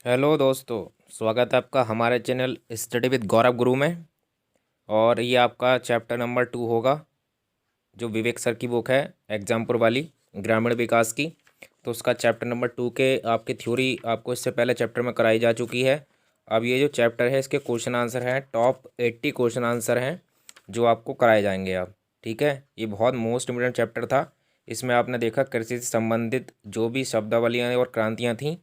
Hello दोस्तों, स्वागत है आपका हमारे चैनल स्टडी विद गौरव गुरु में। और ये आपका चैप्टर नंबर 2 होगा, जो विवेक सर की बुक है एग्जामपुर वाली, ग्रामीण विकास की। तो उसका चैप्टर नंबर 2 के आपकी थ्योरी आपको इससे पहले चैप्टर में कराई जा चुकी है। अब ये जो चैप्टर है इसके क्वेश्चन आंसर हैं, टॉप 80 क्वेश्चन आंसर हैं जो आपको कराए जाएंगे अब। ठीक है, ये बहुत मोस्ट इम्पोर्टेंट चैप्टर था। इसमें आपने देखा कृषि से संबंधित जो भी शब्दावलियाँ और क्रांतियाँ थीं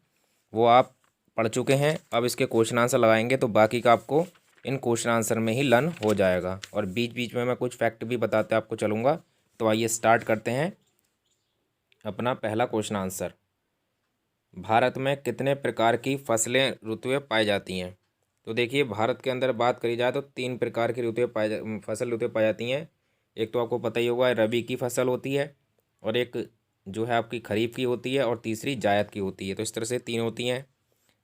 वो आप पढ़ चुके हैं। अब इसके क्वेश्चन आंसर लगाएंगे तो बाकी का आपको इन क्वेश्चन आंसर में ही लर्न हो जाएगा। और बीच बीच में मैं कुछ फैक्ट भी बताते आपको चलूँगा। तो आइए स्टार्ट करते हैं अपना पहला क्वेश्चन आंसर। भारत में कितने प्रकार की फसलें ऋतुएं पाई जाती हैं? तो देखिए, भारत के अंदर बात करी जाए तो 3 प्रकार की फसल ऋतुएं पाई जाती हैं। एक तो आपको पता ही होगा, रबी की फसल होती है, और एक जो है आपकी खरीफ की होती है, और तीसरी जायद की होती है। तो इस तरह से 3 होती हैं।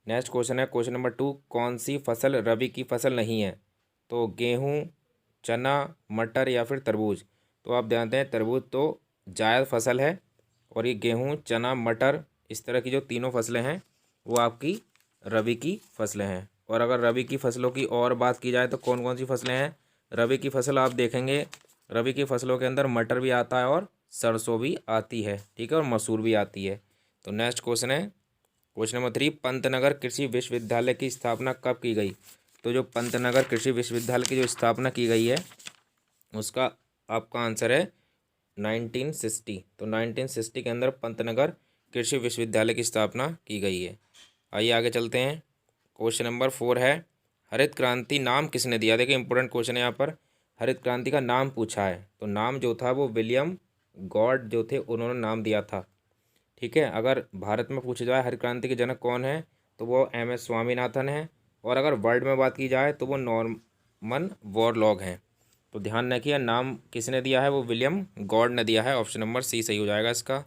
नेक्स्ट क्वेश्चन है क्वेश्चन नंबर 2, कौन सी फसल रबी की फसल नहीं है? तो गेहूँ, चना, मटर या फिर तरबूज। तो आप ध्यान दें, तरबूज तो जायद फसल है, और ये गेहूँ, चना, मटर, इस तरह की जो तीनों फसलें हैं वो आपकी रबी की फसलें हैं। और अगर रबी की फसलों की और बात की जाए तो कौन कौन सी फसलें हैं? रबी की फसल आप देखेंगे, रबी की फसलों के अंदर मटर भी आता है और सरसों भी आती है। ठीक है, और मसूर भी आती है। तो नेक्स्ट क्वेश्चन है क्वेश्चन नंबर 3, पंतनगर कृषि विश्वविद्यालय की स्थापना कब की गई? तो जो पंतनगर कृषि विश्वविद्यालय की जो स्थापना की गई है उसका आपका आंसर है 1960। तो 1960 के अंदर पंतनगर कृषि विश्वविद्यालय की स्थापना की गई है। आइए आगे चलते हैं। क्वेश्चन नंबर 4 है, हरित क्रांति नाम किसने दिया? देखिए, इंपॉर्टेंट क्वेश्चन है यहाँ पर। हरित क्रांति का नाम पूछा है, तो नाम जो था वो विलियम गॉड जो थे उन्होंने नाम दिया था। ठीक है, अगर भारत में पूछा जाए हरित क्रांति के जनक कौन है तो वो एम एस स्वामीनाथन है। और अगर वर्ल्ड में बात की जाए तो वो नॉर्मन बोरलॉग हैं। तो ध्यान रखिए, नाम किसने दिया है? वो विलियम गॉड ने दिया है। ऑप्शन नंबर सी सही हो जाएगा इसका।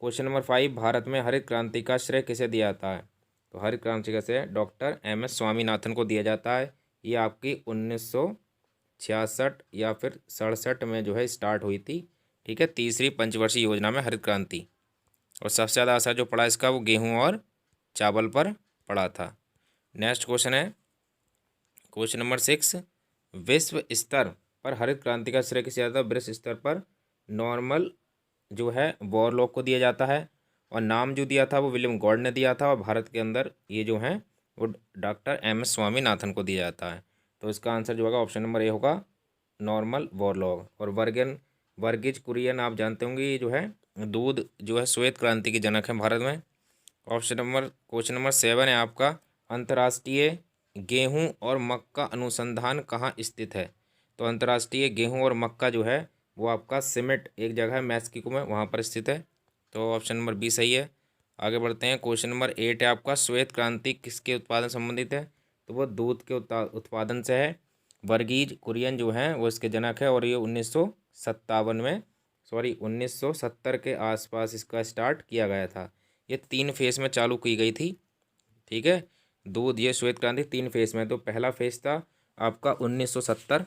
क्वेश्चन नंबर 5, भारत में हरित क्रांति का श्रेय किसे दिया जाता है? तो हरित क्रांति का श्रेय डॉक्टर एम एस स्वामीनाथन को दिया जाता है। ये आपकी 1966 या फिर 67 में जो है स्टार्ट हुई थी। ठीक है, तीसरी पंचवर्षीय योजना में हरित क्रांति। और सबसे ज़्यादा असर जो पड़ा इसका वो गेहूं और चावल पर पड़ा था। नेक्स्ट क्वेश्चन है क्वेश्चन नंबर 6, विश्व स्तर पर हरित क्रांति का श्रेय किसे जाता है? विश्व स्तर पर नॉर्मल जो है बोरलॉग को दिया जाता है, और नाम जो दिया था वो विलियम गॉड ने दिया था, और भारत के अंदर ये जो हैं वो डॉक्टर एम एस स्वामीनाथन को दिया जाता है। तो इसका आंसर जो होगा ऑप्शन नंबर ए होगा, नॉर्मल बोरलॉग। और वर्गीज कुरियन आप जानते होंगे, ये जो है दूध जो है श्वेत क्रांति के जनक हैं भारत में। क्वेश्चन नंबर 7 है आपका, अंतर्राष्ट्रीय गेहूं और मक्का अनुसंधान कहाँ स्थित है? तो अंतर्राष्ट्रीय गेहूं और मक्का जो है वो आपका सिमेट एक जगह है मैक्सिको में, वहाँ पर स्थित है। तो ऑप्शन नंबर बी सही है। आगे बढ़ते हैं। क्वेश्चन नंबर 8 है आपका, श्वेत क्रांति किसके उत्पादन संबंधित है? तो वो दूध के उत्पादन से है। वर्गीज कुरियन जो हैं वो इसके जनक है, और ये 1970 के आसपास इसका स्टार्ट किया गया था। ये 3 फेस में चालू की गई थी। ठीक है, दूध ये श्वेत क्रांति 3 फेस में। तो पहला फेस था आपका 1970,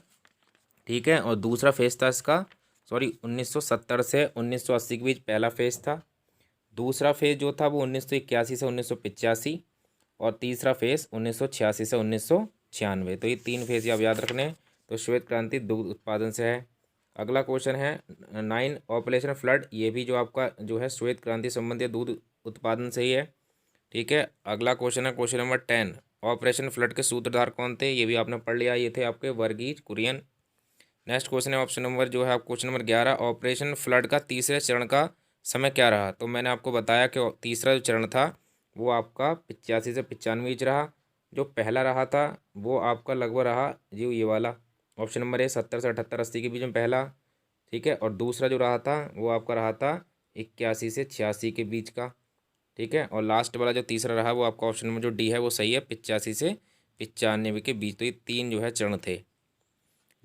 ठीक है, और दूसरा फेस था इसका 1970 से 1980 के बीच पहला फेस था। दूसरा फेज जो था वो 1981 से 1985, और तीसरा फेज 1986 से 1996। तो ये 3 फेज आप याद रखने हैं। तो श्वेत क्रांति दूध उत्पादन से है। अगला क्वेश्चन है 9, ऑपरेशन फ्लड। ये भी जो आपका जो है श्वेत क्रांति संबंधी दूध उत्पादन से ही है। ठीक है, अगला क्वेश्चन है क्वेश्चन नंबर 10, ऑपरेशन फ्लड के सूत्रधार कौन थे? ये भी आपने पढ़ लिया, ये थे आपके वर्गीज कुरियन। नेक्स्ट क्वेश्चन है ऑप्शन नंबर जो है आप क्वेश्चन नंबर 11, ऑपरेशन फ्लड का तीसरे चरण का समय क्या रहा? तो मैंने आपको बताया कि तीसरा जो चरण था वो आपका 85 से 95 बीच रहा। जो पहला रहा था वो आपका लगभग रहा जी ये वाला, ऑप्शन नंबर ए 70 से 78 80 के बीच में पहला। ठीक है, और दूसरा जो रहा था वो आपका रहा था 81 से 86 के बीच का। ठीक है, और लास्ट वाला जो तीसरा रहा वो आपका ऑप्शन नंबर जो डी है वो सही है, 85 से 95 के बीच। तो ये 3 जो है चरण थे।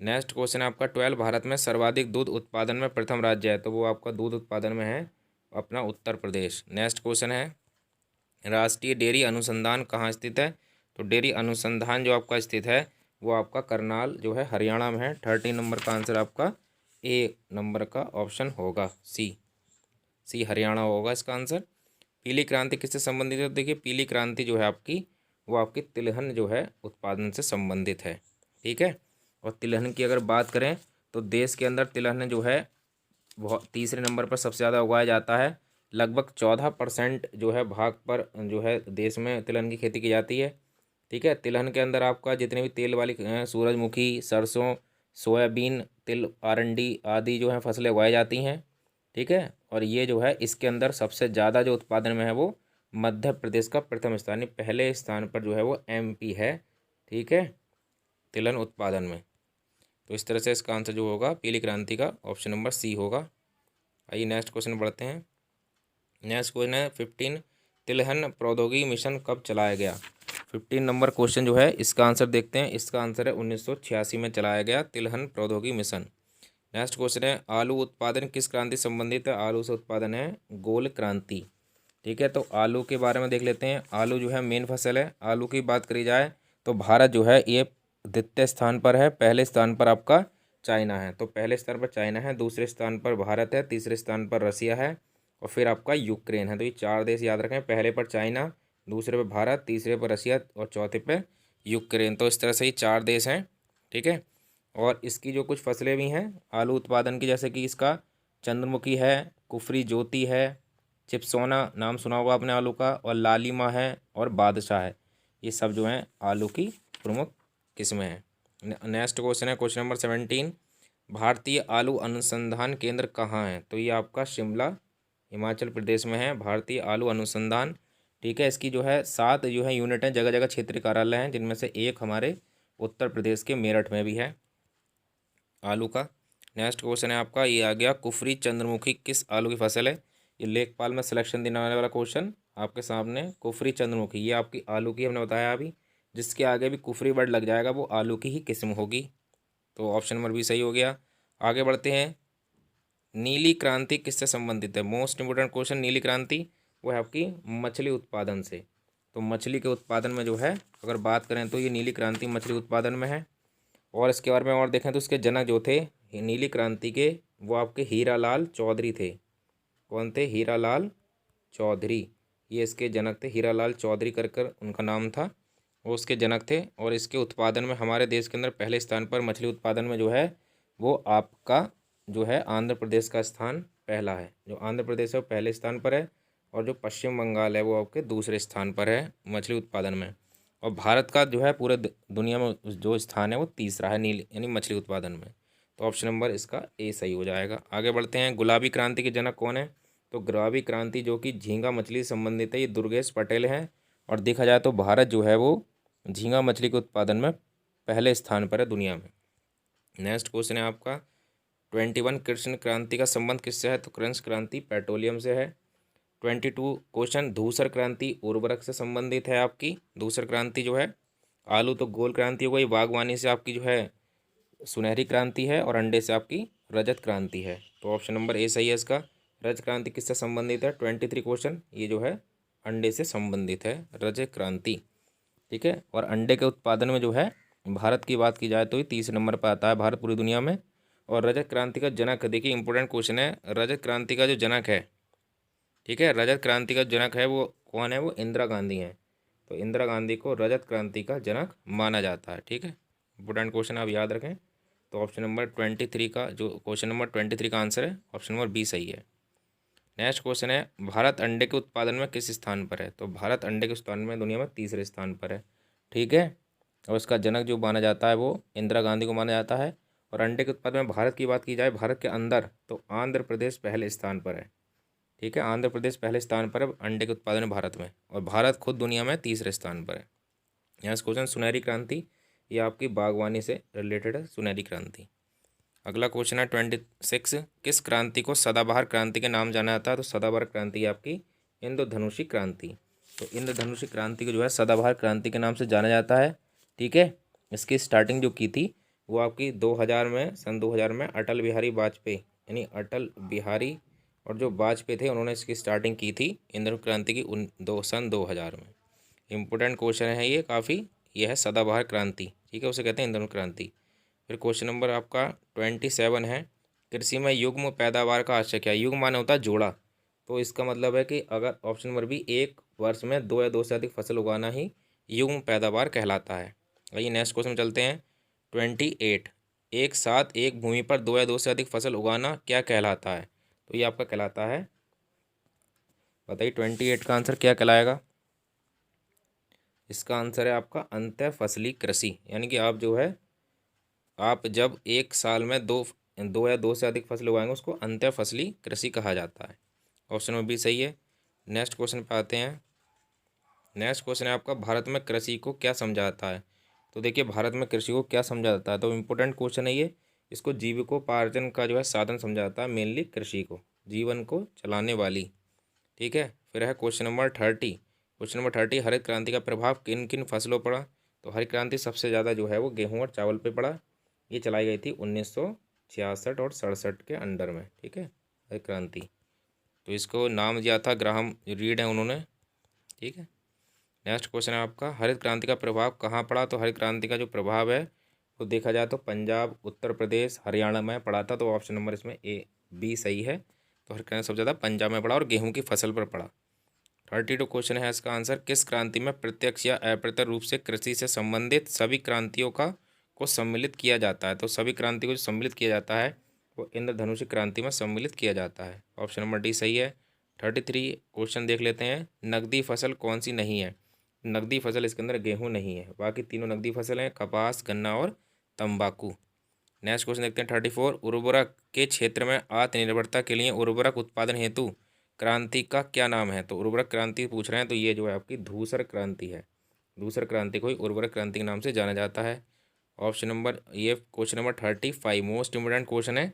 नेक्स्ट क्वेश्चन है आपका 12, भारत में सर्वाधिक दूध उत्पादन में प्रथम राज्य है? तो वो आपका दूध उत्पादन में है अपना उत्तर प्रदेश। नेक्स्ट क्वेश्चन है, राष्ट्रीय डेयरी अनुसंधान कहाँ स्थित है? तो डेयरी अनुसंधान जो आपका स्थित है वो आपका करनाल जो है हरियाणा में है। 13 नंबर का आंसर आपका ए नंबर का ऑप्शन होगा, सी हरियाणा होगा इसका आंसर। पीली क्रांति किससे संबंधित है? तो देखिए पीली क्रांति जो है आपकी, वो आपकी तिलहन जो है उत्पादन से संबंधित है। ठीक है, और तिलहन की अगर बात करें तो देश के अंदर तिलहन जो है बहुत तीसरे नंबर पर सबसे ज़्यादा उगाया जाता है। लगभग 14% जो है भाग पर जो है देश में तिलहन की खेती की जाती है। ठीक है, तिलहन के अंदर आपका जितने भी तेल वाली सूरजमुखी, सरसों, सोयाबीन, तिल, अरंडी आदि जो है फसलें उगाई जाती हैं। ठीक है, और ये जो है इसके अंदर सबसे ज़्यादा जो उत्पादन में है वो मध्य प्रदेश का प्रथम स्थान, पहले स्थान पर जो है वो एमपी है। ठीक है, तिलहन उत्पादन में। तो इस तरह से इसका आंसर जो होगा पीली क्रांति का ऑप्शन नंबर सी होगा। आइए नेक्स्ट क्वेश्चन बढ़ते हैं। नेक्स्ट क्वेश्चन है 15, तिलहन प्रौद्योगिकी मिशन कब चलाया गया? 15 नंबर क्वेश्चन जो है इसका आंसर देखते हैं। इसका आंसर है 1986 में चलाया गया तिलहन प्रौद्योगिकी मिशन। नेक्स्ट क्वेश्चन है आलू उत्पादन किस क्रांति संबंधित है? आलू से उत्पादन है गोल क्रांति। ठीक है, तो आलू के बारे में देख लेते हैं। आलू जो है मेन फसल है। आलू की बात करी जाए तो भारत जो है ये द्वितीय स्थान पर है। पहले स्थान पर आपका चाइना है, तो पहले स्थान पर चाइना है, दूसरे स्थान पर भारत है, तीसरे स्थान पर रसिया है और फिर आपका यूक्रेन है। तो ये 4 देश याद रखें, पहले पर चाइना, दूसरे पर भारत, तीसरे पर रसिया और चौथे पर यूक्रेन। तो इस तरह से ही 4 देश हैं। ठीक है, और इसकी जो कुछ फसलें भी हैं आलू उत्पादन की, जैसे कि इसका चंद्रमुखी है, कुफरी ज्योति है, चिप्सोना नाम सुना होगा आपने आलू का, और लालिमा है और बादशाह है। ये सब जो हैं आलू की प्रमुख किस्में हैं। नेक्स्ट क्वेश्चन है क्वेश्चन नंबर 17, भारतीय आलू अनुसंधान केंद्र कहाँ है? तो ये आपका शिमला हिमाचल प्रदेश में है, भारतीय आलू अनुसंधान। ठीक है, इसकी जो है 7 जो है यूनिट हैं, जगह जगह क्षेत्रीय कार्यालय हैं, जिनमें से एक हमारे उत्तर प्रदेश के मेरठ में भी है आलू का। नेक्स्ट क्वेश्चन है आपका, ये आ गया कुफरी चंद्रमुखी किस आलू की फसल है? ये लेखपाल में सिलेक्शन देने वाला क्वेश्चन आपके सामने। कुफरी चंद्रमुखी ये आपकी आलू की हमने बताया अभी, जिसके आगे भी कुफरी वर्ड लग जाएगा वो आलू की ही किस्म होगी। तो ऑप्शन नंबर भी सही हो गया। आगे बढ़ते हैं। नीली क्रांति किससे संबंधित है? Most important question. नीली क्रांति वो है आपकी मछली उत्पादन से। तो मछली के उत्पादन में जो है अगर बात करें तो ये नीली क्रांति मछली उत्पादन में है। और इसके बारे में और देखें तो इसके जनक जो थे नीली क्रांति के, वो आपके हीरालाल चौधरी थे। कौन थे? हीरालाल चौधरी, ये इसके जनक थे। हीरालाल चौधरी कर कर उनका नाम था, वो उसके जनक थे। और इसके उत्पादन में हमारे देश के अंदर पहले स्थान पर मछली उत्पादन में जो है वो आपका जो है आंध्र प्रदेश का स्थान पहला है। जो आंध्र प्रदेश है वो पहले स्थान पर है, और जो पश्चिम बंगाल है वो आपके दूसरे स्थान पर है मछली उत्पादन में। और भारत का जो है पूरे दुनिया में जो स्थान है वो तीसरा है नील यानी मछली उत्पादन में। तो ऑप्शन नंबर इसका ए सही हो जाएगा। आगे बढ़ते हैं। गुलाबी क्रांति के जनक कौन है? तो गुलाबी क्रांति जो कि झींगा मछली से संबंधित है, ये दुर्गेश पटेल हैं। और देखा जाए तो भारत जो है वो झींगा मछली के उत्पादन में पहले स्थान पर है दुनिया में। नेक्स्ट क्वेश्चन है आपका 21, कृष्ण क्रांति का संबंध किससे है? तो कृष्ण क्रांति पेट्रोलियम से है। 22 क्वेश्चन, धूसर क्रांति उर्वरक से संबंधित है आपकी। धूसर क्रांति जो है आलू तो गोल क्रांति हो गई, बागवानी से आपकी जो है सुनहरी क्रांति है, और अंडे से आपकी रजत क्रांति है। तो ऑप्शन नंबर ए सही है इसका। रजत क्रांति किससे संबंधित है? 23 क्वेश्चन, ये जो है अंडे से संबंधित है रजत क्रांति। ठीक है, और अंडे के उत्पादन में जो है भारत की बात की जाए तो ये तीसरे नंबर पर आता है भारत पूरी दुनिया में। और रजत क्रांति का जनक, देखिए इंपॉर्टेंट क्वेश्चन है, रजत क्रांति का जो जनक है, ठीक है, रजत क्रांति का जनक है वो कौन है? वो इंदिरा गांधी हैं। तो इंदिरा गांधी को रजत क्रांति का जनक माना जाता है। ठीक है, इंपॉर्टेंट क्वेश्चन आप याद रखें। तो ऑप्शन नंबर 23 का जो क्वेश्चन नंबर 23 का आंसर है ऑप्शन नंबर बी सही है। नेक्स्ट क्वेश्चन है भारत अंडे के उत्पादन में किस स्थान पर है? तो भारत अंडे के उत्पादन में दुनिया में तीसरे स्थान पर है। ठीक है, और इसका जनक जो माना जाता है वो इंदिरा गांधी को माना जाता है। और अंडे के उत्पादन में भारत की बात की जाए, भारत के अंदर, तो आंध्र प्रदेश पहले स्थान पर है। ठीक है, आंध्र प्रदेश पहले स्थान पर है अंडे के उत्पादन में भारत में, और भारत खुद दुनिया में तीसरे स्थान पर है। यहाँ क्वेश्चन सुनहरी क्रांति, ये आपकी बागवानी से रिलेटेड है सुनहरी क्रांति। अगला क्वेश्चन है 26, किस क्रांति को सदाबहार क्रांति के नाम जाना जाता है? तो सदाबहार क्रांति आपकी इंद्रधनुषी क्रांति। तो इंद्रधनुषी क्रांति को जो है सदाबहार क्रांति के नाम से जाना जाता है। ठीक है, इसकी स्टार्टिंग जो की थी वो आपकी 2000 में, सन 2000 में अटल बिहारी वाजपेयी, यानी अटल बिहारी और जो वाजपेयी थे उन्होंने इसकी स्टार्टिंग की थी इंद्र क्रांति की सन 2000 में। इम्पोर्टेंट क्वेश्चन है ये काफ़ी, ये है सदाबहार क्रांति। ठीक है, उसे कहते हैं इंद्र क्रांति। फिर क्वेश्चन नंबर आपका 27 है, कृषि में युग्म पैदावार का आशय क्या है? युग्म माने होता है जोड़ा, तो इसका मतलब है कि अगर ऑप्शन नंबर बी, एक वर्ष में दो या दो से अधिक फसल उगाना ही युग्म पैदावार कहलाता है। आइए नेक्स्ट क्वेश्चन में चलते हैं। 28, एक साथ एक भूमि पर दो या दो से अधिक फसल उगाना क्या कहलाता है? तो ये आपका कहलाता है, बताइए 28 का आंसर क्या कहलाएगा? इसका आंसर है आपका अंतः फसली कृषि। यानी कि आप जो है, आप जब एक साल में दो या दो से अधिक फसल उगाएंगे उसको अंतः फसली कृषि कहा जाता है। ऑप्शन में भी सही है। नेक्स्ट क्वेश्चन पे आते हैं। नेक्स्ट क्वेश्चन है आपका, भारत में कृषि को क्या समझा जाता है? तो देखिए, भारत में कृषि को क्या समझा जाता है, तो इम्पोर्टेंट क्वेश्चन है ये। इसको जीविकोपार्जन का जो है साधन समझा जाता है, मेनली कृषि को, जीवन को चलाने वाली। ठीक है। फिर है क्वेश्चन नंबर 30। क्वेश्चन नंबर 30, हरित क्रांति का प्रभाव किन किन फसलों पर पड़ा? तो हरित क्रांति सबसे ज़्यादा जो है वो गेहूँ और चावल पे पड़ा। ये चलाई गई थी 1966 और 67 के अंडर में। ठीक है, हरित क्रांति। तो इसको नाम दिया था ग्राहम रीड है उन्होंने। ठीक है। नेक्स्ट क्वेश्चन है आपका, हरित क्रांति का प्रभाव कहाँ पड़ा? तो हरित क्रांति का जो प्रभाव है वो देखा जाए तो पंजाब, उत्तर प्रदेश, हरियाणा में पड़ा था। तो ऑप्शन नंबर इसमें ए बी सही है। तो हरित क्रांति सबसे ज़्यादा पंजाब में पड़ा और गेहूं की फसल पर पड़ा। 32 क्वेश्चन है इसका आंसर, किस क्रांति में प्रत्यक्ष या अप्रत्यक्ष रूप से कृषि से संबंधित सभी क्रांतियों को सम्मिलित किया जाता है? तो सभी क्रांति को सम्मिलित किया जाता है वो इंद्रधनुष क्रांति में सम्मिलित किया जाता है। ऑप्शन नंबर डी सही है। 33 क्वेश्चन देख लेते हैं, नकदी फसल कौन सी नहीं है? नकदी फसल इसके अंदर गेहूं नहीं है, बाकी तीनों नकदी फसल हैं, कपास, गन्ना और तंबाकू। नेक्स्ट क्वेश्चन देखते हैं 34, उर्वरक के क्षेत्र में आत्मनिर्भरता के लिए उर्वरक उत्पादन हेतु क्रांति का क्या नाम है? तो उर्वरक क्रांति पूछ रहे हैं, तो ये जो है आपकी धूसर क्रांति है। धूसर क्रांति को ही उर्वरक क्रांति के नाम से जाना जाता है। ऑप्शन नंबर ये question number 35 most important question है,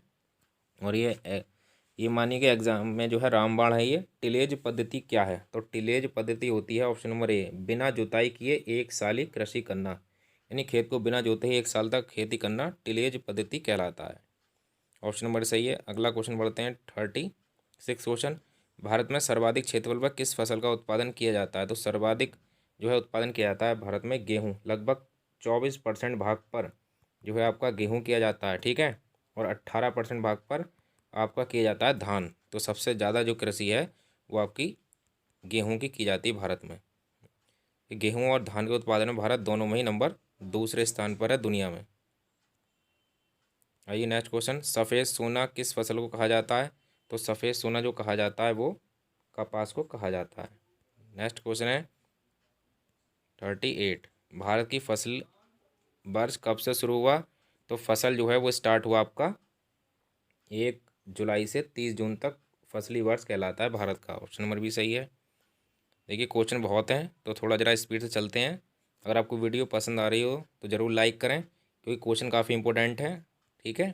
और ये मानिए कि एग्जाम में जो है रामबाण है ये। टिलेज पद्धति क्या है? तो टिलेज पद्धति होती है ऑप्शन नंबर ए, बिना जुताई किए एक साली कृषि करना। यानी खेत को बिना जोते ही एक साल तक खेती करना टिलेज पद्धति कहलाता है। ऑप्शन नंबर सही है। अगला क्वेश्चन बढ़ते हैं 36 क्वेश्चन, भारत में सर्वाधिक क्षेत्रफल पर किस फसल का उत्पादन किया जाता है? तो सर्वाधिक जो है उत्पादन किया जाता है भारत में गेहूँ, लगभग 24% भाग पर जो है आपका गेहूँ किया जाता है। ठीक है। और 18% भाग पर आपका किया जाता है धान। तो सबसे ज़्यादा जो कृषि है वो आपकी गेहूं की जाती है भारत में। गेहूं और धान के उत्पादन में भारत दोनों में ही नंबर दूसरे स्थान पर है दुनिया में। आइए नेक्स्ट क्वेश्चन, सफ़ेद सोना किस फसल को कहा जाता है? तो सफ़ेद सोना जो कहा जाता है वो कपास को कहा जाता है। नेक्स्ट क्वेश्चन है 38, भारत की फसल वर्ष कब से शुरू हुआ? तो फसल जो है वो स्टार्ट हुआ आपका 1 जुलाई से 30 जून तक फसली वर्ष कहलाता है भारत का। ऑप्शन नंबर भी सही है। देखिए क्वेश्चन बहुत हैं तो थोड़ा ज़रा स्पीड से चलते हैं। अगर आपको वीडियो पसंद आ रही हो तो ज़रूर लाइक करें, क्योंकि क्वेश्चन काफ़ी इंपॉर्टेंट है। ठीक है,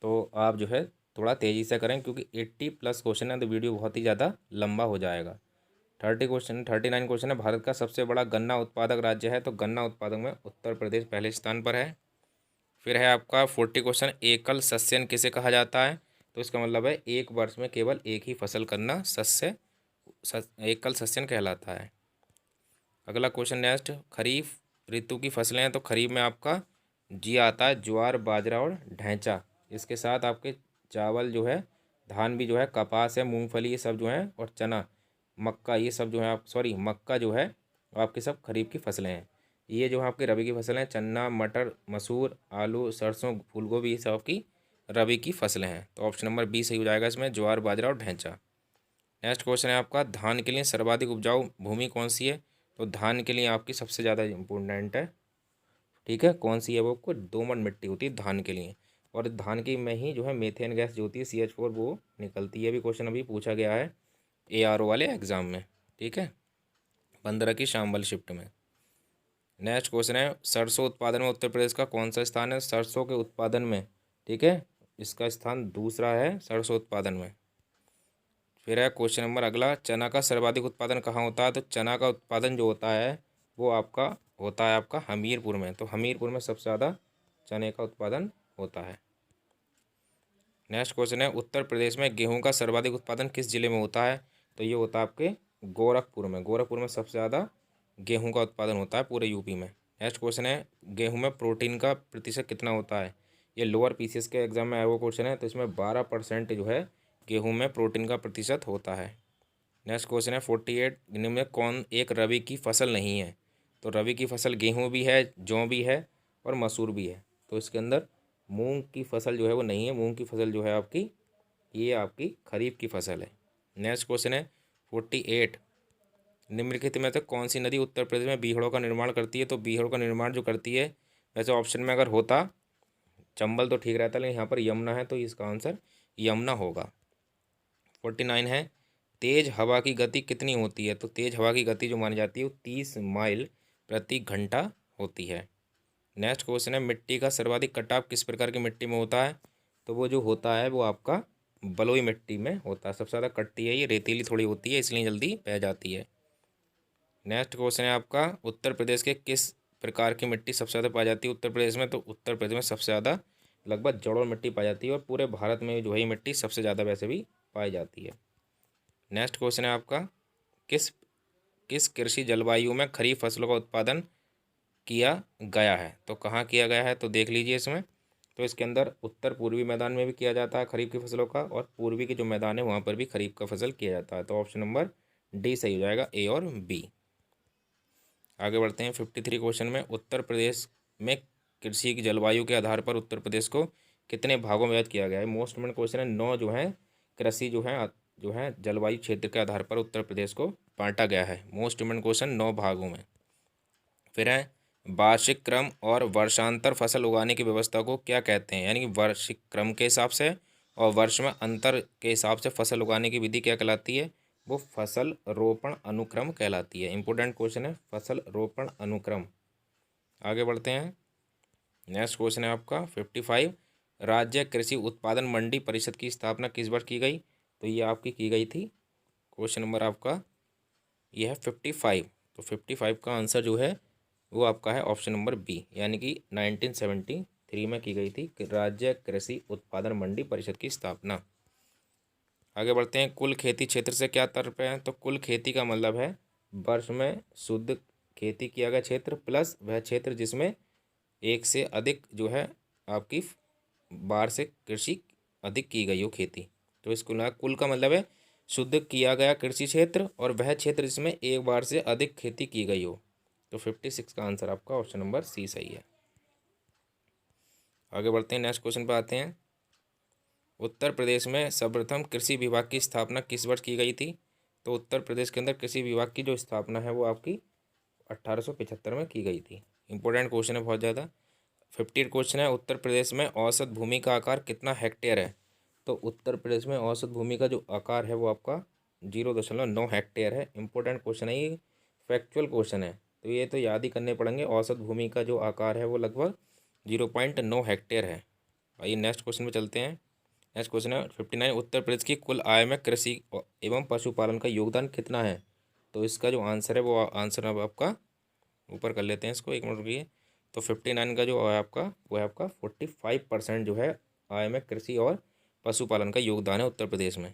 तो आप जो है थोड़ा तेज़ी से करें, क्योंकि 80+ क्वेश्चन है तो वीडियो बहुत ही ज़्यादा लंबा हो जाएगा। 39 क्वेश्चन है, भारत का सबसे बड़ा गन्ना उत्पादक राज्य है? तो गन्ना उत्पादक में उत्तर प्रदेश पहले स्थान पर है। फिर है आपका 40 क्वेश्चन, एकल सस्यन किसे कहा जाता है? तो इसका मतलब है एक वर्ष में केवल एक ही फसल करना एकल सस्यन कहलाता है। अगला क्वेश्चन नेक्स्ट, खरीफ ऋतु की फसलें हैं? तो खरीफ में आपका जी आता है ज्वार, बाजरा और ढैंचा। इसके साथ आपके चावल जो है, धान भी जो है, कपास है, मूंगफली, ये सब जो है, और चना, मक्का, ये सब जो है आप मक्का जो है आपके सब खरीफ की फसलें हैं। ये जो है आपकी रबी की फसलें हैं, चना, मटर, मसूर, आलू, सरसों, फूलगोभी, ये सब आपकी रबी की फसलें हैं। तो ऑप्शन नंबर बी सही हो जाएगा इसमें, ज्वार, बाजरा और ढैंचा। नेक्स्ट क्वेश्चन है आपका, धान के लिए सर्वाधिक उपजाऊ भूमि कौन सी है? तो धान के लिए आपकी सबसे ज़्यादा इम्पोर्टेंट है। ठीक है, कौन सी है वो? आपको दोमट मिट्टी होती है धान के लिए, और धान की में ही जो है मीथेन गैस जो होती है CH4 वो निकलती है। भी क्वेश्चन अभी पूछा गया है ARO वाले एग्जाम में। ठीक है, 15 की शाम वाली शिफ्ट में। नेक्स्ट क्वेश्चन है, सरसों उत्पादन में उत्तर प्रदेश का कौन सा स्थान है? सरसों के उत्पादन में, ठीक है, इसका स्थान दूसरा है सरसों उत्पादन में। फिर है क्वेश्चन नंबर अगला, चना का सर्वाधिक उत्पादन कहाँ होता है? तो चना का उत्पादन जो होता है वो आपका होता है आपका हमीरपुर में। तो हमीरपुर में सबसे ज़्यादा चने का उत्पादन होता है। नेक्स्ट क्वेश्चन है, उत्तर प्रदेश में गेहूं का सर्वाधिक उत्पादन किस जिले में होता है? तो ये होता है आपके गोरखपुर में। गोरखपुर में सबसे ज़्यादा गेहूं का उत्पादन होता है पूरे यूपी में। नेक्स्ट क्वेश्चन है, गेहूं में प्रोटीन का प्रतिशत कितना होता है? ये लोअर PCS के एग्जाम में आया हुआ क्वेश्चन है। तो इसमें 12% जो है गेहूं में प्रोटीन का प्रतिशत होता है। नेक्स्ट क्वेश्चन है 48, निम्न में कौन एक रबी की फसल नहीं है? तो रबी की फसल गेहूं भी है, जौ भी है और मसूर भी है। तो इसके अंदर मूंग की फसल जो है वो नहीं है। मूंग की फसल जो है आपकी, ये आपकी खरीफ की फसल है। नेक्स्ट क्वेश्चन है 48, निम्नलिखित में से कौन सी नदी उत्तर प्रदेश में बीहड़ों का निर्माण करती है? तो बीहड़ों का निर्माण जो करती है, वैसे ऑप्शन में अगर होता चंबल तो ठीक रहता, लेकिन यहाँ पर यमुना है, तो इसका आंसर यमुना होगा। 49 है, तेज हवा की गति कितनी होती है? तो तेज हवा की गति जो मानी जाती है वो 30 माइल प्रति घंटा होती है। नेक्स्ट क्वेश्चन है, मिट्टी का सर्वाधिक कटाव किस प्रकार की मिट्टी में होता है? तो वो जो होता है वो आपका बलुई मिट्टी में होता है। सबसे ज़्यादा कटती है, ये रेतीली थोड़ी होती है, इसलिए जल्दी बह जाती है। नेक्स्ट क्वेश्चन है आपका, उत्तर प्रदेश के किस प्रकार की मिट्टी सबसे ज़्यादा पाई जाती है उत्तर प्रदेश में? तो उत्तर प्रदेश में सबसे ज़्यादा लगभग जलोढ़ मिट्टी पाई जाती है, और पूरे भारत में जो है ये मिट्टी सबसे ज़्यादा वैसे भी पाई जाती है। नेक्स्ट क्वेश्चन है आपका, किस किस कृषि जलवायु में खरीफ फसलों का उत्पादन किया गया है? तो कहाँ किया गया है? तो देख लीजिए इसमें। तो इसके अंदर उत्तर पूर्वी मैदान में भी किया जाता है खरीफ की फसलों का, और पूर्वी के जो मैदान है वहाँ पर भी खरीफ का फसल किया जाता है। तो ऑप्शन नंबर डी सही हो जाएगा, ए और बी। आगे बढ़ते हैं 53 क्वेश्चन में, उत्तर प्रदेश में कृषि की जलवायु के आधार पर उत्तर प्रदेश को कितने भागों में विभाजित किया गया है? मोस्ट इम्पोर्टेंट क्वेश्चन है। 9 जो है कृषि जो है जलवायु क्षेत्र के आधार पर उत्तर प्रदेश को बांटा गया है। मोस्ट इम्पोर्टेंट क्वेश्चन 9 भागों में। फिर है, वार्षिक क्रम और वर्षांतर फसल उगाने की व्यवस्था को क्या कहते हैं? यानी कि वार्षिक क्रम के हिसाब से और वर्ष में अंतर के हिसाब से फसल उगाने की विधि क्या कहलाती है? वो फसल रोपण अनुक्रम कहलाती है। इंपॉर्टेंट क्वेश्चन है, फसल रोपण अनुक्रम। आगे बढ़ते हैं। नेक्स्ट क्वेश्चन है आपका 55, राज्य कृषि उत्पादन मंडी परिषद की स्थापना किस वर्ष की गई? तो ये आपकी की गई थी, क्वेश्चन नंबर आपका ये है 55। तो 55 का आंसर जो है वो आपका है ऑप्शन नंबर बी, यानी कि 1973 में की गई थी राज्य कृषि उत्पादन मंडी परिषद की स्थापना। आगे बढ़ते हैं, कुल खेती क्षेत्र से क्या तात्पर्य है? तो कुल खेती का मतलब है वर्ष में शुद्ध खेती किया गया क्षेत्र प्लस वह क्षेत्र जिसमें एक से अधिक जो है आपकी बार से कृषि अधिक की गई हो खेती। तो इसको कुल का मतलब है शुद्ध किया गया कृषि क्षेत्र और वह क्षेत्र जिसमें एक बार से अधिक खेती की गई हो। तो 56 का आंसर आपका ऑप्शन नंबर सी सही है। आगे बढ़ते हैं, नेक्स्ट क्वेश्चन पर आते हैं। उत्तर प्रदेश में सर्वप्रथम कृषि विभाग की स्थापना किस वर्ष की गई थी? तो उत्तर प्रदेश के अंदर कृषि विभाग की जो स्थापना है वो आपकी 1875 में की गई थी। इंपॉर्टेंट क्वेश्चन है बहुत ज़्यादा। 50 क्वेश्चन है, उत्तर प्रदेश में औसत भूमि का आकार कितना हेक्टेयर है? तो उत्तर प्रदेश में औसत भूमि का जो आकार है वो आपका 0.9 हेक्टेयर है। इंपॉर्टेंट क्वेश्चन है, ये फैक्चुअल क्वेश्चन है, तो ये तो याद ही करने पड़ेंगे। औसत भूमि का जो आकार है वो लगभग 0.9 हेक्टेयर है। आइए नेक्स्ट क्वेश्चन पे चलते हैं। नेक्स्ट क्वेश्चन है 59, उत्तर प्रदेश की कुल आय में कृषि एवं पशुपालन का योगदान कितना है? तो इसका जो आंसर है वो आंसर अब आपका ऊपर कर लेते हैं इसको, एक मिनट रुकिए। तो 59 का जो है आपका वो है आपका 45% जो है आय में कृषि और पशुपालन का योगदान है उत्तर प्रदेश में।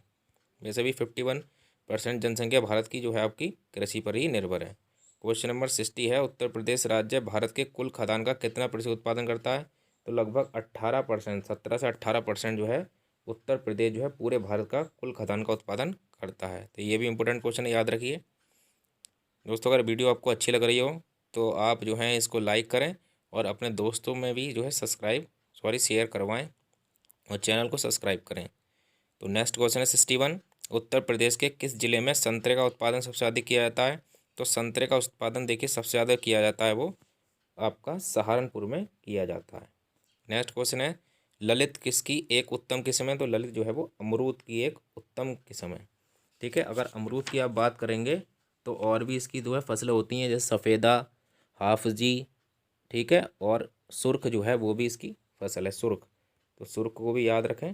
वैसे भी 51% जनसंख्या भारत की जो है आपकी कृषि पर ही निर्भर है। क्वेश्चन नंबर 60 है, उत्तर प्रदेश राज्य भारत के कुल खाद्यान्न का कितना प्रतिशत उत्पादन करता है? तो लगभग 18%, 17 से 18% जो है उत्तर प्रदेश जो है पूरे भारत का कुल खाद्यान्न का उत्पादन करता है। तो ये भी इंपॉर्टेंट क्वेश्चन है, याद रखिए। दोस्तों अगर वीडियो आपको अच्छी लग रही हो तो आप जो है इसको लाइक करें और अपने दोस्तों में भी जो है शेयर करवाएं और चैनल को सब्सक्राइब करें। तो नेक्स्ट क्वेश्चन है 61, उत्तर प्रदेश के किस जिले में संतरे का उत्पादन सबसे अधिक किया जाता है? तो संतरे का उत्पादन देखिए सबसे ज़्यादा किया जाता है वो आपका सहारनपुर में किया जाता है। नेक्स्ट क्वेश्चन है, ललित किसकी एक उत्तम किस्म है? तो ललित जो है वो अमरूद की एक उत्तम किस्म है। ठीक है, अगर अमरूद की आप बात करेंगे तो और भी इसकी जो है फसलें होती हैं, जैसे सफ़ेदा, हाफजी, ठीक है, और सुर्ख जो है वो भी इसकी फसल है, सुर्ख। तो सुर्ख को भी याद रखें,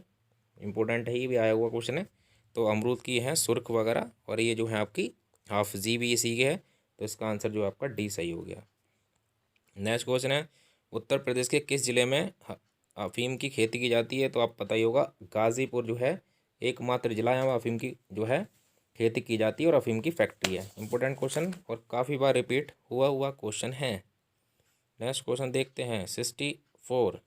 इंपॉर्टेंट है, ये भी आया हुआ क्वेश्चन है। तो अमरूद की है सुर्ख वगैरह, और ये जो है आपकी हाफजी भी इसी के है। तो इसका आंसर जो आपका डी सही हो गया। नेक्स्ट क्वेश्चन है, उत्तर प्रदेश के किस जिले में अफीम की खेती की जाती है? तो आप पता ही होगा, गाज़ीपुर जो है एकमात्र जिला है वहाँ अफीम की जो है खेती की जाती है और अफीम की फैक्ट्री है। इंपॉर्टेंट क्वेश्चन और काफ़ी बार रिपीट हुआ क्वेश्चन है। नेक्स्ट क्वेश्चन देखते हैं 64,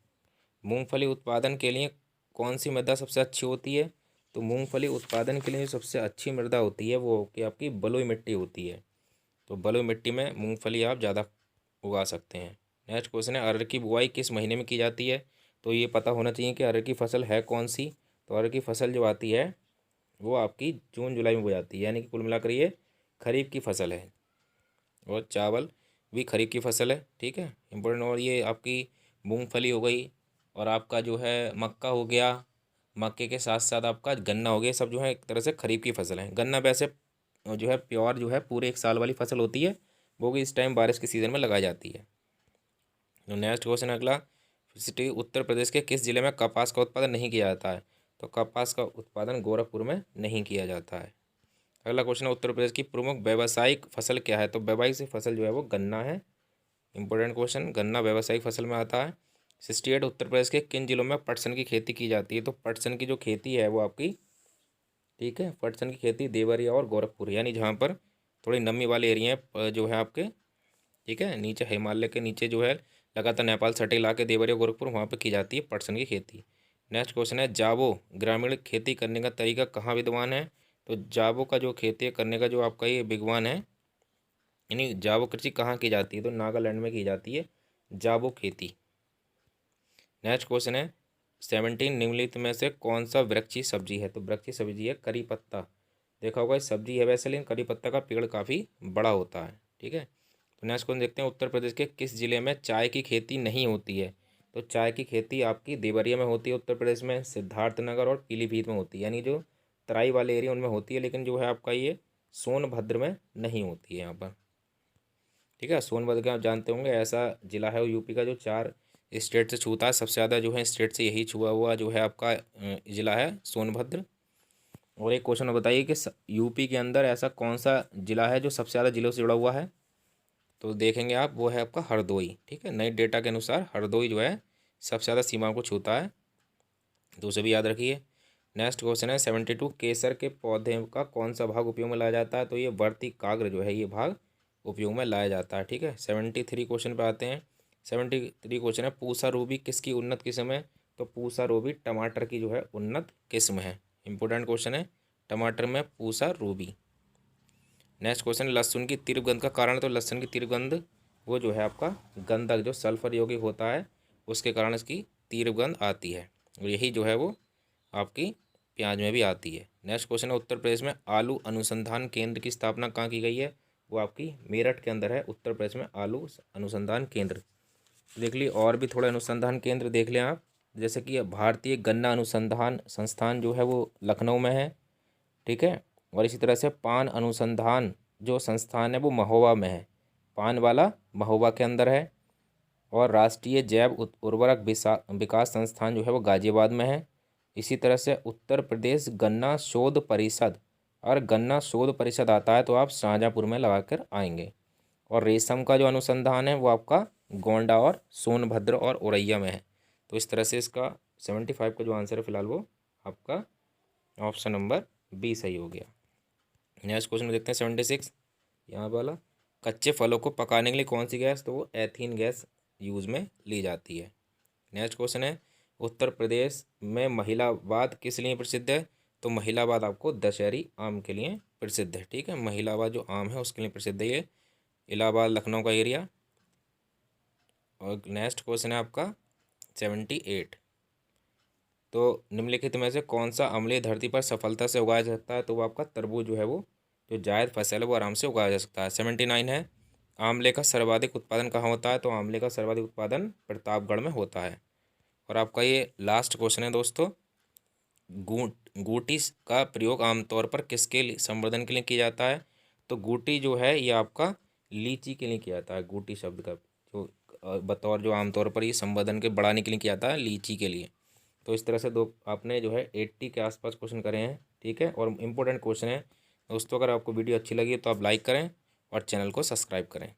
मूंगफली उत्पादन के लिए कौन सी मृदा सबसे अच्छी होती है? तो मूंगफली उत्पादन के लिए जो सबसे अच्छी मृदा होती है वो कि आपकी बलुई मिट्टी होती है। तो बलुई मिट्टी में मूंगफली आप ज़्यादा उगा सकते हैं। नेक्स्ट क्वेश्चन है, अरहर की बुआई किस महीने में की जाती है? तो ये पता होना चाहिए कि अरहर की फसल है कौन सी। तो अरहर की फसल जो आती है वो आपकी जून जुलाई में बोई जाती है, यानी कि कुल मिलाकर ये खरीफ की फसल है। और चावल भी खरीफ की फसल है, ठीक है, इम्पोर्टेंट। और ये आपकी मूंगफली हो गई, और आपका जो है मक्का हो गया, मक्के के साथ साथ आपका गन्ना हो गया, सब जो है एक तरह से खरीफ की फसल है। गन्ना वैसे जो है प्योर जो है पूरे एक साल वाली फसल होती है, वो भी इस टाइम बारिश के सीज़न में लगाई जाती है। तो नेक्स्ट क्वेश्चन अगला, सिटी उत्तर प्रदेश के किस जिले में कपास का उत्पादन नहीं किया जाता है? तो कपास का उत्पादन गोरखपुर में नहीं किया जाता है। अगला क्वेश्चन है, उत्तर प्रदेश की प्रमुख व्यावसायिक फसल क्या है? तो व्यावसायिक फसल जो है वो गन्ना है। इंपॉर्टेंट क्वेश्चन, गन्ना व्यावसायिक फसल में आता है। 68 उत्तर प्रदेश के किन जिलों में पटसन की खेती की जाती है? तो पटसन की जो खेती है वो आपकी, ठीक है, पटसन की खेती देवरिया और गोरखपुर, यानी जहाँ पर थोड़ी नमी वाले एरिया जो है आपके, ठीक है, नीचे हिमालय के नीचे जो है लगातार नेपाल सटे इलाके देवरिया गोरखपुर, वहाँ पर की जाती है पटसन की खेती। नेक्स्ट क्वेश्चन है, जावो ग्रामीण खेती करने का तरीका कहाँ विद्वान है? तो जावो का जो खेती करने का जो आपका ये विद्वान है, यानी जावो कृषि कहाँ की जाती है? तो नागालैंड में की जाती है जावो खेती। नेक्स्ट क्वेश्चन है, 17 निम्नलिखित में से कौन सा वृक्षी सब्जी है? तो वृक्षी सब्जी है करी पत्ता। देखा होगा सब्जी है वैसे, लेकिन करी पत्ता का पेड़ काफ़ी बड़ा होता है, ठीक है। तो नेक्स्ट क्वेश्चन देखते हैं, उत्तर प्रदेश के किस जिले में चाय की खेती नहीं होती है? तो चाय की खेती आपकी देवरिया में होती है उत्तर प्रदेश में, सिद्धार्थनगर और पीलीभीत में होती है, यानी जो तराई वाले एरिया उनमें होती है, लेकिन जो है आपका ये सोनभद्र में नहीं होती है यहाँ पर, ठीक है। सोनभद्र का आप जानते होंगे ऐसा जिला है वो यूपी का जो 4 स्टेट से छूता है, सबसे ज़्यादा जो है स्टेट से यही छुआ हुआ जो है आपका जिला है सोनभद्र। और एक क्वेश्चन बताइए कि यूपी के अंदर ऐसा कौन सा जिला है जो सबसे ज़्यादा जिलों से जुड़ा हुआ है? तो देखेंगे आप, वो है आपका हरदोई, ठीक है। नए डेटा के अनुसार हरदोई जो है सबसे ज़्यादा सीमाओं को छूता है, तो उसे भी याद रखिए। नेक्स्ट क्वेश्चन है, 72 केसर के पौधे का कौन सा भाग उपयोग में लाया जाता है? तो ये वर्ती काग्र जो है ये भाग उपयोग में लाया जाता है, ठीक है। 73 क्वेश्चन पे आते हैं। 73 क्वेश्चन है, पूसा रूबी किसकी उन्नत किस्म है? तो पूसा रूबी टमाटर की जो है उन्नत किस्म है। इंपॉर्टेंट क्वेश्चन है, टमाटर में पूसा रूबी। नेक्स्ट क्वेश्चन, लहसुन की तीव्र गंध का कारण? तो लहसुन की तीव्र गंध वो जो है आपका गंधक जो सल्फर यौगिक होता है उसके कारण इसकी तीव्र गंध आती है, और यही जो है वो आपकी प्याज में भी आती है। नेक्स्ट क्वेश्चन है, उत्तर प्रदेश में आलू अनुसंधान केंद्र की स्थापना कहाँ की गई है? वो आपकी मेरठ के अंदर है, उत्तर प्रदेश में आलू अनुसंधान केंद्र। देख लिए, और भी थोड़े अनुसंधान केंद्र देख लें आप, जैसे कि भारतीय गन्ना अनुसंधान संस्थान जो है वो लखनऊ में है, ठीक है। और इसी तरह से पान अनुसंधान जो संस्थान है वो महोबा में है, पान वाला महोबा के अंदर है। और राष्ट्रीय जैव उर्वरक विकास संस्थान जो है वो गाजियाबाद में है। इसी तरह से उत्तर प्रदेश गन्ना शोध परिषद, और गन्ना शोध परिषद आता है तो आप शाहजहाँपुर में लगा कर आएंगे। और रेशम का जो अनुसंधान है वो आपका गोंडा और सोनभद्र और औरैया में है। तो इस तरह से इसका 75 का जो आंसर है फिलहाल वो आपका ऑप्शन नंबर बी सही हो गया। नेक्स्ट क्वेश्चन देखते हैं 76, यहाँ वाला, कच्चे फलों को पकाने के लिए कौन सी गैस? तो वो एथीन गैस यूज़ में ली जाती है। नेक्स्ट क्वेश्चन है, उत्तर प्रदेश में महिलाबाद किस लिए प्रसिद्ध है? तो महिलाबाद आपको दशहरी आम के लिए प्रसिद्ध है, ठीक है। महिलाबाद जो आम है उसके लिए प्रसिद्ध है ये, इलाहाबाद लखनऊ का एरिया। और नेक्स्ट क्वेश्चन है आपका 78, तो निम्नलिखित में से कौन सा अम्लीय धरती पर सफलता से उगाया जा सकता है? तो वो आपका तरबूज जो है वो जो जायद फसल है वो आराम से उगाया जा सकता है। 79 है, आंवले का सर्वाधिक उत्पादन कहाँ होता है? तो आंवले का सर्वाधिक उत्पादन प्रतापगढ़ में होता है। और आपका ये लास्ट क्वेश्चन है दोस्तों, गूटी का प्रयोग आमतौर पर किसके संवर्धन के लिए किया जाता है? तो गूटी जो है ये आपका लीची के लिए किया जाता है। गूटी शब्द का जो बतौर जो आमतौर पर ये संवर्धन के बढ़ाने के लिए किया जाता है लीची के लिए। तो इस तरह से दो आपने जो है 80 के आसपास क्वेश्चन करे हैं, ठीक है। और इम्पोर्टेंट क्वेश्चन है दोस्तों, अगर आपको वीडियो अच्छी लगी तो आप लाइक करें और चैनल को सब्सक्राइब करें।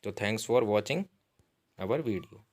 तो thanks for watching our video.